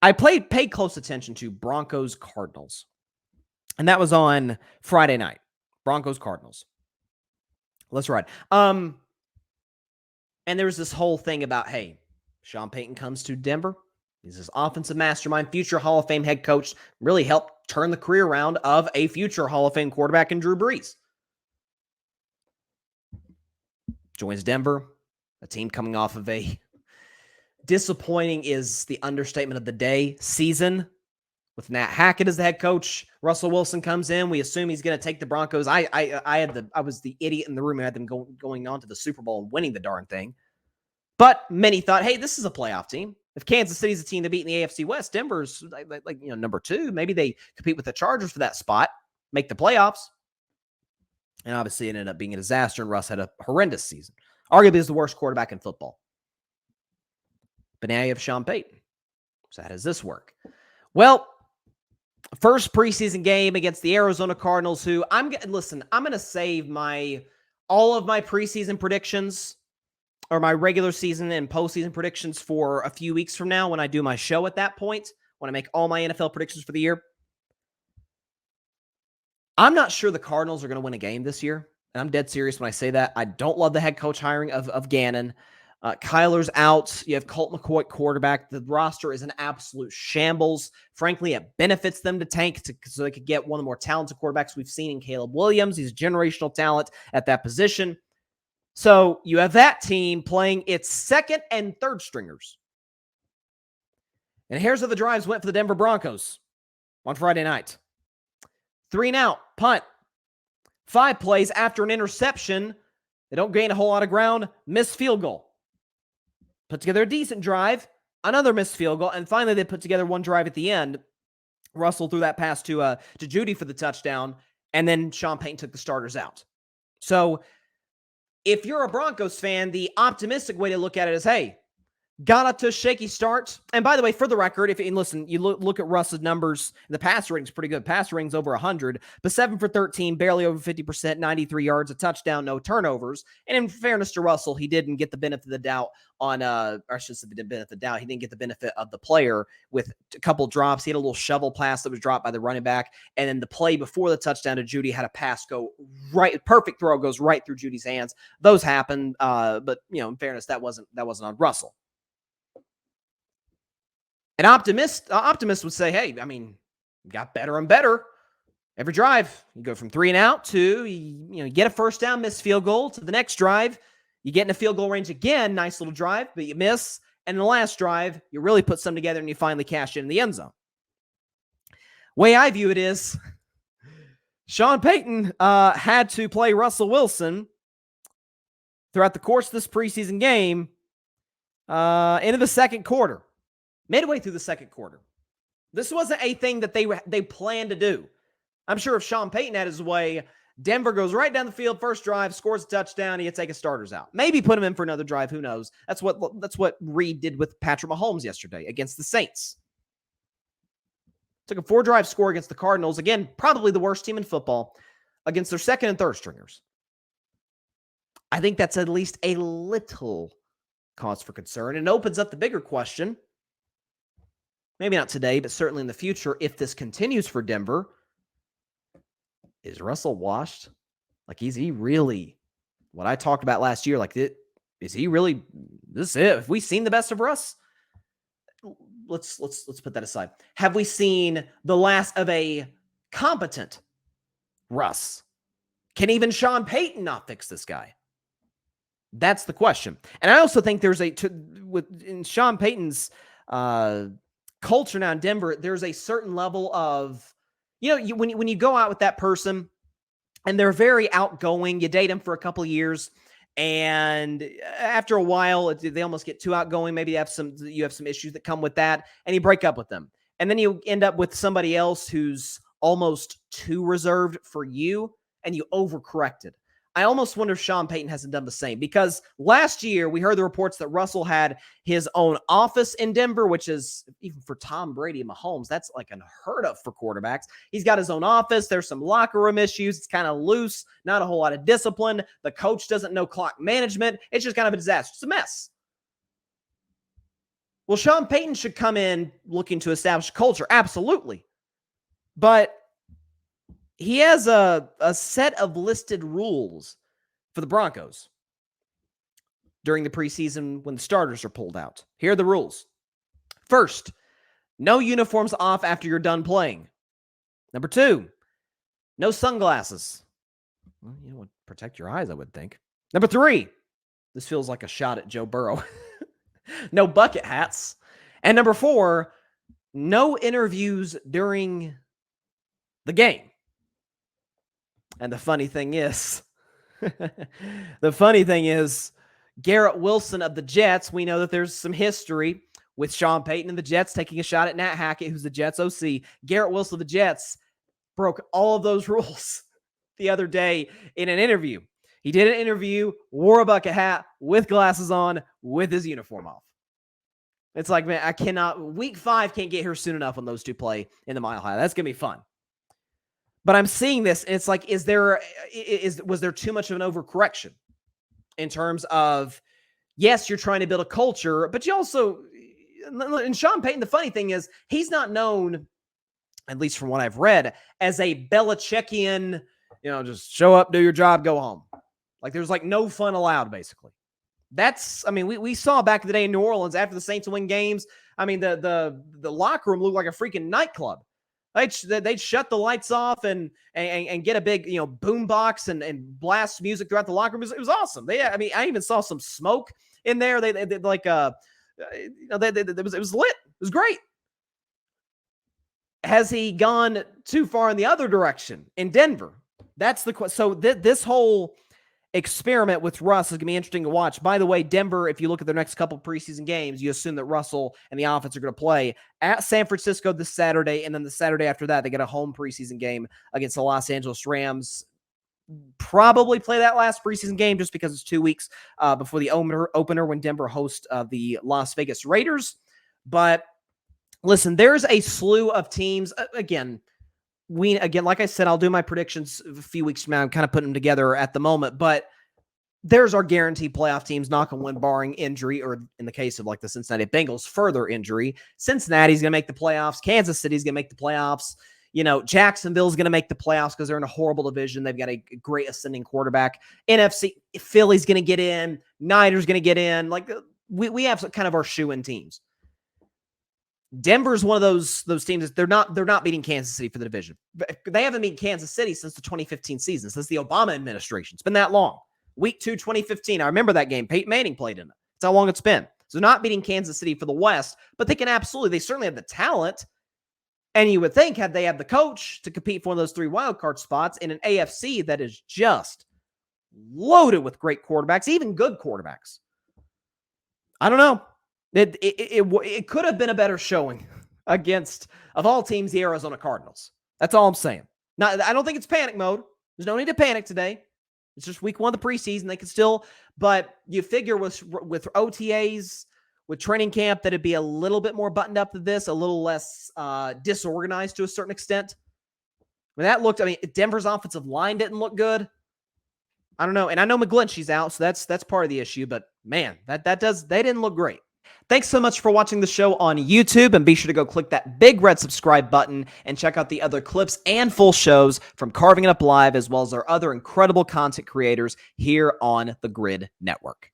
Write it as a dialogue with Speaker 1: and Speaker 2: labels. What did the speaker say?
Speaker 1: I paid close attention to Broncos Cardinals. And that was on Friday night. Broncos Cardinals. Let's ride. And there was this whole thing about, hey, Sean Payton comes to Denver. He's this offensive mastermind, future Hall of Fame head coach, really helped turn the career around of a future Hall of Fame quarterback in Drew Brees. Joins Denver, a team coming off of a disappointing is the understatement of the day season with Nat Hackett as the head coach. Russell Wilson comes in. We assume he's going to take the Broncos. I was the idiot in the room who had them going on to the Super Bowl and winning the darn thing. But many thought, hey, this is a playoff team. If Kansas City's a team to beat in the AFC West, Denver's like number 2. Maybe they compete with the Chargers for that spot, make the playoffs. And obviously it ended up being a disaster, and Russ had a horrendous season. Arguably is the worst quarterback in football. But now you have Sean Payton. So how does this work? Well, first preseason game against the Arizona Cardinals, who I'm going to save all of my preseason predictions or my regular season and postseason predictions for a few weeks from now when I do my show at that point, when I make all my NFL predictions for the year. I'm not sure the Cardinals are going to win a game this year, and I'm dead serious when I say that. I don't love the head coach hiring of Gannon. Kyler's out. You have Colt McCoy quarterback. The roster is an absolute shambles. Frankly, it benefits them to tank so they could get one of the more talented quarterbacks we've seen in Caleb Williams. He's a generational talent at that position. So you have that team playing its second and third stringers. And here's how the drives went for the Denver Broncos on Friday night. 3 and out, punt. 5 plays after an interception. They don't gain a whole lot of ground. Missed field goal. Put together a decent drive. Another missed field goal. And finally, they put together one drive at the end. Russell threw that pass to Judy for the touchdown. And then Sean Payton took the starters out. So if you're a Broncos fan, the optimistic way to look at it is, hey, got up to a shaky start. And by the way, for the record, you look at Russ's numbers, the pass rating's pretty good. Pass rating's over 100, but 7 for 13, barely over 50%, 93 yards, a touchdown, no turnovers. And in fairness to Russell, he didn't get the benefit of the doubt he didn't get the benefit of the player with a couple drops. He had a little shovel pass that was dropped by the running back. And then the play before the touchdown to Judy had a pass go right, perfect throw goes right through Judy's hands. Those happen. But in fairness, that wasn't on Russell. An optimist would say, hey, got better and better every drive. You go from 3 and out to, you get a first down, miss field goal, to the next drive. You get in a field goal range again, nice little drive, but you miss. And the last drive, you really put some together and you finally cash in the end zone. Way I view it is, Sean Payton had to play Russell Wilson throughout the course of this preseason game into the second quarter. Midway through the second quarter. This wasn't a thing that they planned to do. I'm sure if Sean Payton had his way, Denver goes right down the field, first drive, scores a touchdown, he'd take his starters out. Maybe put him in for another drive, who knows? That's what Reed did with Patrick Mahomes yesterday against the Saints. Took a 4-drive score against the Cardinals. Again, probably the worst team in football, against their second and third stringers. I think that's at least a little cause for concern, and opens up the bigger question. Maybe not today, but certainly in the future, if this continues for Denver, is Russell washed? Like, is he really what I talked about last year? Like, is he really this is it? Have we seen the best of Russ? Let's put that aside. Have we seen the last of a competent Russ? Can even Sean Payton not fix this guy? That's the question. And I also think there's in Sean Payton's culture now in Denver, there's a certain level of, when you go out with that person and they're very outgoing, you date them for a couple of years, and after a while, they almost get too outgoing. Maybe you have some issues that come with that, and you break up with them. And then you end up with somebody else who's almost too reserved for you, and you overcorrected. I almost wonder if Sean Payton hasn't done the same, because last year we heard the reports that Russell had his own office in Denver, which is, even for Tom Brady and Mahomes, that's like unheard of for quarterbacks. He's got his own office. There's some locker room issues. It's kind of loose, not a whole lot of discipline. The coach doesn't know clock management. It's just kind of a disaster. It's a mess. Well, Sean Payton should come in looking to establish culture. Absolutely. But he has a set of listed rules for the Broncos during the preseason when the starters are pulled out. Here are the rules. First, no uniforms off after you're done playing. Number 2, no sunglasses. Well, you know, protect your eyes, I would think. Number 3, this feels like a shot at Joe Burrow. No bucket hats. And number 4, no interviews during the game. And the funny thing is, Garrett Wilson of the Jets, we know that there's some history with Sean Payton and the Jets taking a shot at Nat Hackett, who's the Jets OC. Garrett Wilson of the Jets broke all of those rules the other day in an interview. He did an interview, wore a bucket hat with glasses on, with his uniform off. It's like, man, I cannot. Week 5 can't get here soon enough when those two play in the Mile High. That's going to be fun. But I'm seeing this, and it's like, was there too much of an overcorrection in terms of, yes, you're trying to build a culture, but you also, and Sean Payton, the funny thing is, he's not known, at least from what I've read, as a Belichickian, just show up, do your job, go home. Like, there's like no fun allowed, basically. We saw back in the day in New Orleans after the Saints win games. I mean, the locker room looked like a freaking nightclub. They'd shut the lights off and get a big boom box and blast music throughout the locker room. It was awesome. I even saw some smoke in there. It was lit. It was great. Has he gone too far in the other direction in Denver? That's the question. So this whole experiment with Russ is going to be interesting to watch. By the way, Denver, if you look at their next couple preseason games, you assume that Russell and the offense are going to play at San Francisco this Saturday, and then the Saturday after that, they get a home preseason game against the Los Angeles Rams. Probably play that last preseason game just because it's 2 weeks before the opener when Denver hosts the Las Vegas Raiders. But listen, there's a slew of teams. Again, like I said, I'll do my predictions a few weeks from now. I'm kind of putting them together at the moment, but there's our guaranteed playoff teams, knock on wood, barring injury, or in the case of like the Cincinnati Bengals, further injury. Cincinnati's going to make the playoffs. Kansas City's going to make the playoffs. Jacksonville's going to make the playoffs because they're in a horrible division. They've got a great ascending quarterback. NFC, Philly's going to get in. Niners going to get in. Like we have kind of our shoe-in teams. Denver's one of those teams that they're not beating Kansas City for the division. They haven't beaten Kansas City since the 2015 season, since the Obama administration. It's been that long. Week 2, 2015. I remember that game. Peyton Manning played in it. That's how long it's been. So not beating Kansas City for the West, but they certainly have the talent. And you would think, had they had the coach to compete for one of those 3 wildcard spots in an AFC that is just loaded with great quarterbacks, even good quarterbacks. I don't know. It could have been a better showing against, of all teams, the Arizona Cardinals. That's all I'm saying. Now, I don't think it's panic mode. There's no need to panic today. It's just week 1 of the preseason. They can still, but you figure with OTAs, with training camp, that it'd be a little bit more buttoned up than this, a little less disorganized to a certain extent. Denver's offensive line didn't look good. I don't know. And I know McGlinchey's out, so that's part of the issue, but man, they didn't look great. Thanks so much for watching the show on YouTube, and be sure to go click that big red subscribe button and check out the other clips and full shows from Carving It Up Live, as well as our other incredible content creators here on the Grid Network.